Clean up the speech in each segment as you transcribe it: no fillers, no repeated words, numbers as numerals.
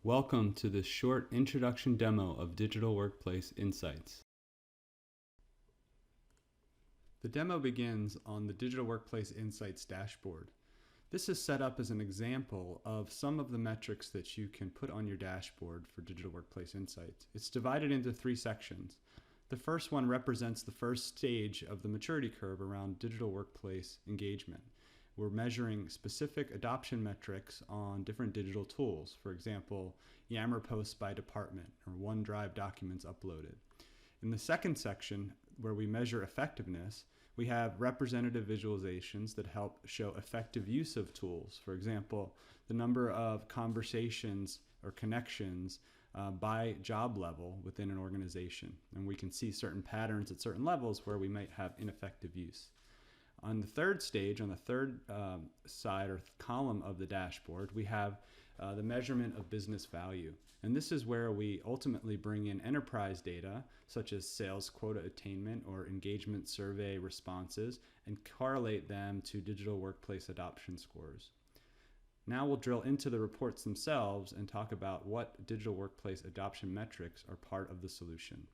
Welcome to this short introduction demo of Digital Workplace Insights. The demo begins on the Digital Workplace Insights dashboard. This is set up as an example of some of the metrics that you can put on your dashboard for Digital Workplace Insights. It's divided into 3 sections. The first one represents the first stage of the maturity curve around digital workplace engagement. We're measuring specific adoption metrics on different digital tools. For example, Yammer posts by department or OneDrive documents uploaded. In the second section, where we measure effectiveness, we have representative visualizations that help show effective use of tools. For example, the number of conversations or connections by job level within an organization. And we can see certain patterns at certain levels where we might have ineffective use. On the third stage, on the third side or column of the dashboard, we have the measurement of business value. And this is where we ultimately bring in enterprise data, such as sales quota attainment or engagement survey responses, and correlate them to digital workplace adoption scores. Now we'll drill into the reports themselves and talk about what digital workplace adoption metrics are part of the solution.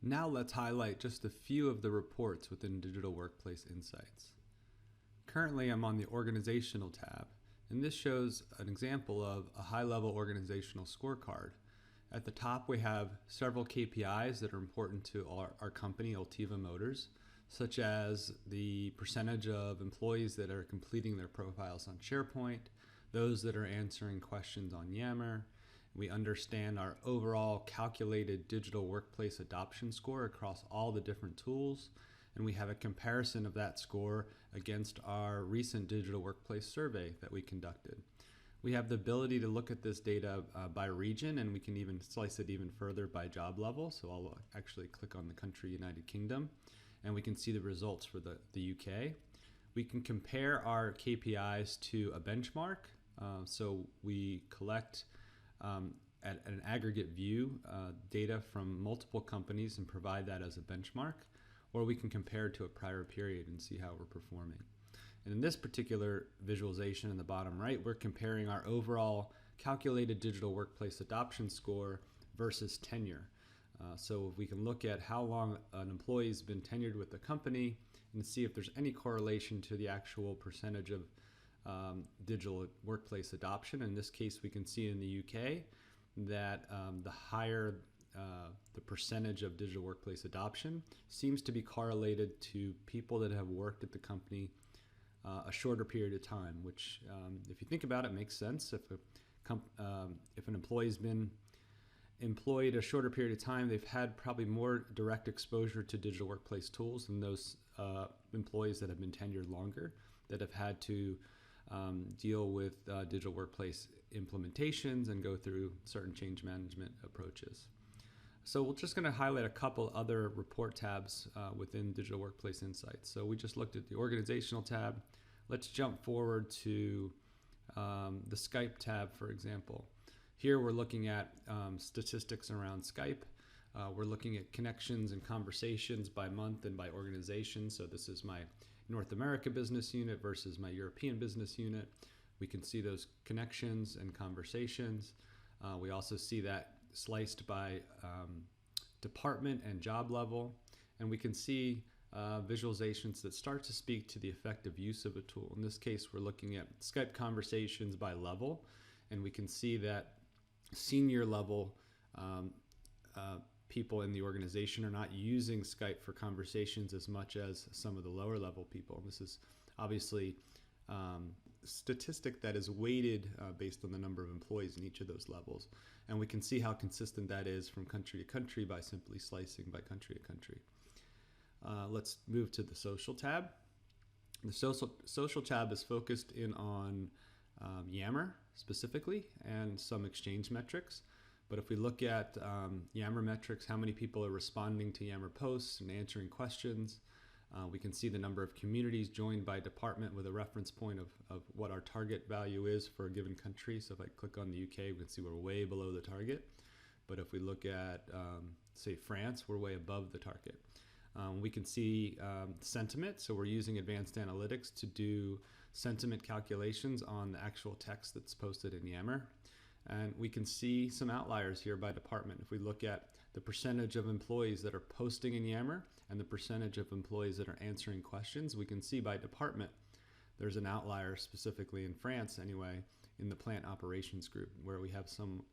Now let's highlight just a few of the reports within Digital Workplace Insights. Currently I'm on the Organizational tab, and this shows an example of a high-level organizational scorecard. At the top we have several KPIs that are important to our company, Ultiva Motors, such as the percentage of employees that are completing their profiles on SharePoint, those that are answering questions on Yammer. We understand our overall calculated digital workplace adoption score across all the different tools, and we have a comparison of that score against our recent digital workplace survey that we conducted. We have the ability to look at this data by region, and we can even slice it even further by job level. So I'll actually click on the country United Kingdom, and we can see the results for the UK. We can compare our KPIs to a benchmark. So we collect at an aggregate view data from multiple companies and provide that as a benchmark, or we can compare it to a prior period and see how we're performing. And in this particular visualization in the bottom right, we're comparing our overall calculated digital workplace adoption score versus tenure. So if we can look at how long an employee has been tenured with the company and see if there's any correlation to the actual percentage of digital workplace adoption. In this case, we can see in the UK that the higher the percentage of digital workplace adoption seems to be correlated to people that have worked at the company a shorter period of time, which if you think about it, makes sense. If an employee's been employed a shorter period of time, they've had probably more direct exposure to digital workplace tools than those employees that have been tenured longer, that have had to deal with digital workplace implementations and go through certain change management approaches. So we're just going to highlight a couple other report tabs within Digital Workplace Insights. So we just looked at the Organizational tab. Let's jump forward to the Skype tab, for example. Here we're looking at statistics around Skype. We're looking at connections and conversations by month and by organization. So this is my North America business unit versus my European business unit. We can see those connections and conversations. We also see that sliced by department and job level. And we can see visualizations that start to speak to the effective use of a tool. In this case, we're looking at Skype conversations by level, and we can see that senior level people in the organization are not using Skype for conversations as much as some of the lower level people. This is obviously a statistic that is weighted based on the number of employees in each of those levels. And we can see how consistent that is from country to country by simply slicing by country to country. Let's move to the Social tab. The social tab is focused in on Yammer specifically and some Exchange metrics. But if we look at Yammer metrics, how many people are responding to Yammer posts and answering questions, we can see the number of communities joined by department with a reference point of what our target value is for a given country. So if I click on the UK, we can see we're way below the target. But if we look at, say, France, we're way above the target. We can see sentiment, so we're using advanced analytics to do sentiment calculations on the actual text that's posted in Yammer. And we can see some outliers here by department. If we look at the percentage of employees that are posting in Yammer and the percentage of employees that are answering questions, we can see by department there's an outlier, specifically in France anyway, in the plant operations group, where we have some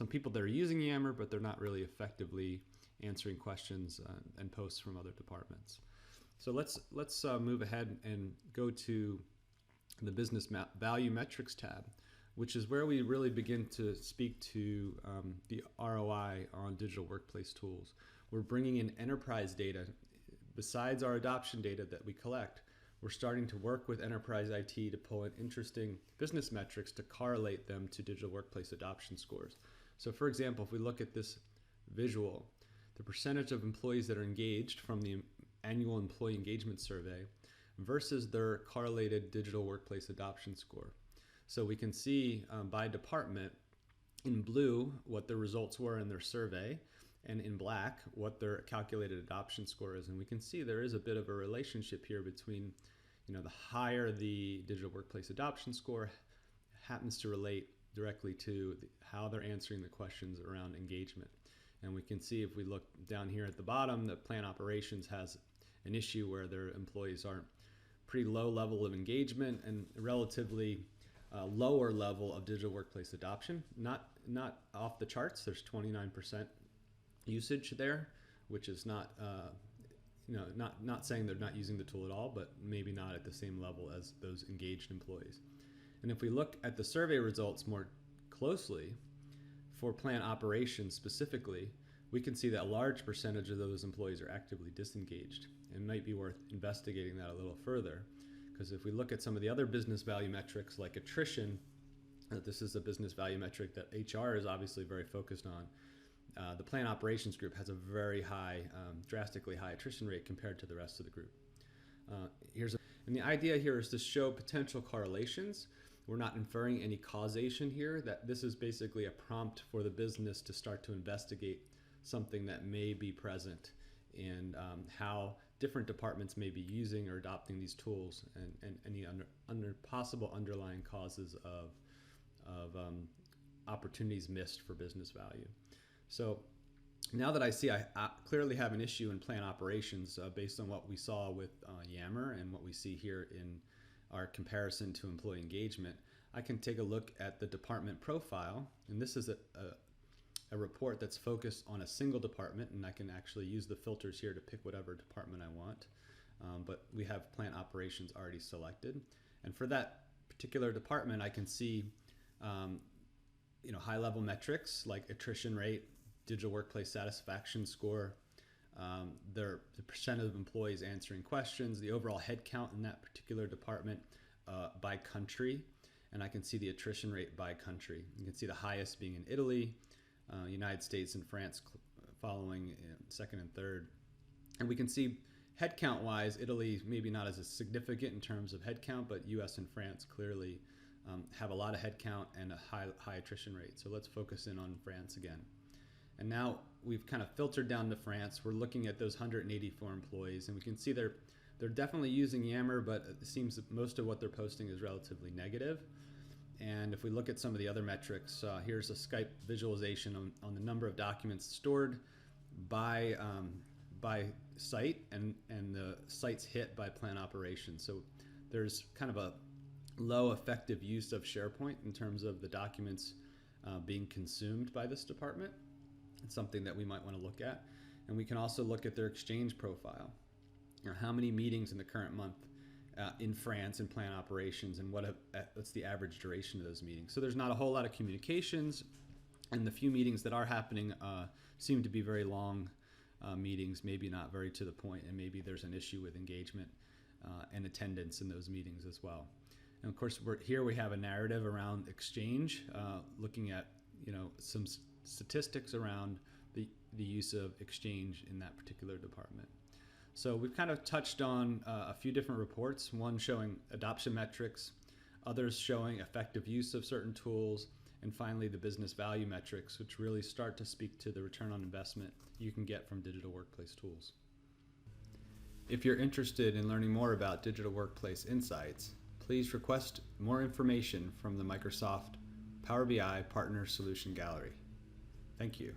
people that are using Yammer, but they're not really effectively answering questions and posts from other departments. So let's move ahead and go to the business value metrics tab, which is where we really begin to speak to the ROI on digital workplace tools. We're bringing in enterprise data. Besides our adoption data that we collect, we're starting to work with enterprise IT to pull in interesting business metrics to correlate them to digital workplace adoption scores. So for example, if we look at this visual, the percentage of employees that are engaged from the annual employee engagement survey versus their correlated digital workplace adoption score. So we can see by department in blue what the results were in their survey, and in black what their calculated adoption score is. And we can see there is a bit of a relationship here between, the higher the digital workplace adoption score happens to relate directly to how they're answering the questions around engagement. And we can see if we look down here at the bottom that plant operations has an issue where their employees are pretty low level of engagement and relatively lower level of digital workplace adoption. Not off the charts. There's 29% usage there, which is not saying they're not using the tool at all, but maybe not at the same level as those engaged employees. And if we look at the survey results more closely for plant operations specifically, we can see that a large percentage of those employees are actively disengaged. It might be worth investigating that a little further, because if we look at some of the other business value metrics like attrition, this is a business value metric that HR is obviously very focused on. The plant operations group has a very high, drastically high attrition rate compared to the rest of the group. And the idea here is to show potential correlations. We're not inferring any causation here. That this is basically a prompt for the business to start to investigate something that may be present in how different departments may be using or adopting these tools, and any possible underlying causes of opportunities missed for business value. So now that I see I clearly have an issue in plant operations based on what we saw with Yammer and what we see here in our comparison to employee engagement, I can take a look at the department profile. And this is a report that's focused on a single department, and I can actually use the filters here to pick whatever department I want. But we have plant operations already selected. And for that particular department, I can see high-level metrics like attrition rate, digital workplace satisfaction score, the percent of employees answering questions, the overall headcount in that particular department by country, and I can see the attrition rate by country. You can see the highest being in Italy, United States and France following second and third. And we can see headcount-wise, Italy maybe not as significant in terms of headcount, but US and France clearly have a lot of headcount and a high attrition rate. So let's focus in on France again. And now we've kind of filtered down to France. We're looking at those 184 employees, and we can see they're definitely using Yammer, but it seems that most of what they're posting is relatively negative. And if we look at some of the other metrics, here's a Skype visualization on the number of documents stored by site and the sites hit by plant operations. So there's kind of a low effective use of SharePoint in terms of the documents being consumed by this department. It's something that we might want to look at. And we can also look at their Exchange profile. How many meetings in the current month in France in plant operations, and what's the average duration of those meetings. So there's not a whole lot of communications, and the few meetings that are happening seem to be very long meetings, maybe not very to the point, and maybe there's an issue with engagement and attendance in those meetings as well. And of course, here we have a narrative around Exchange, looking at some statistics around the use of Exchange in that particular department. So we've kind of touched on a few different reports, one showing adoption metrics, others showing effective use of certain tools, and finally the business value metrics, which really start to speak to the return on investment you can get from digital workplace tools. If you're interested in learning more about digital workplace insights, please request more information from the Microsoft Power BI Partner Solution Gallery. Thank you.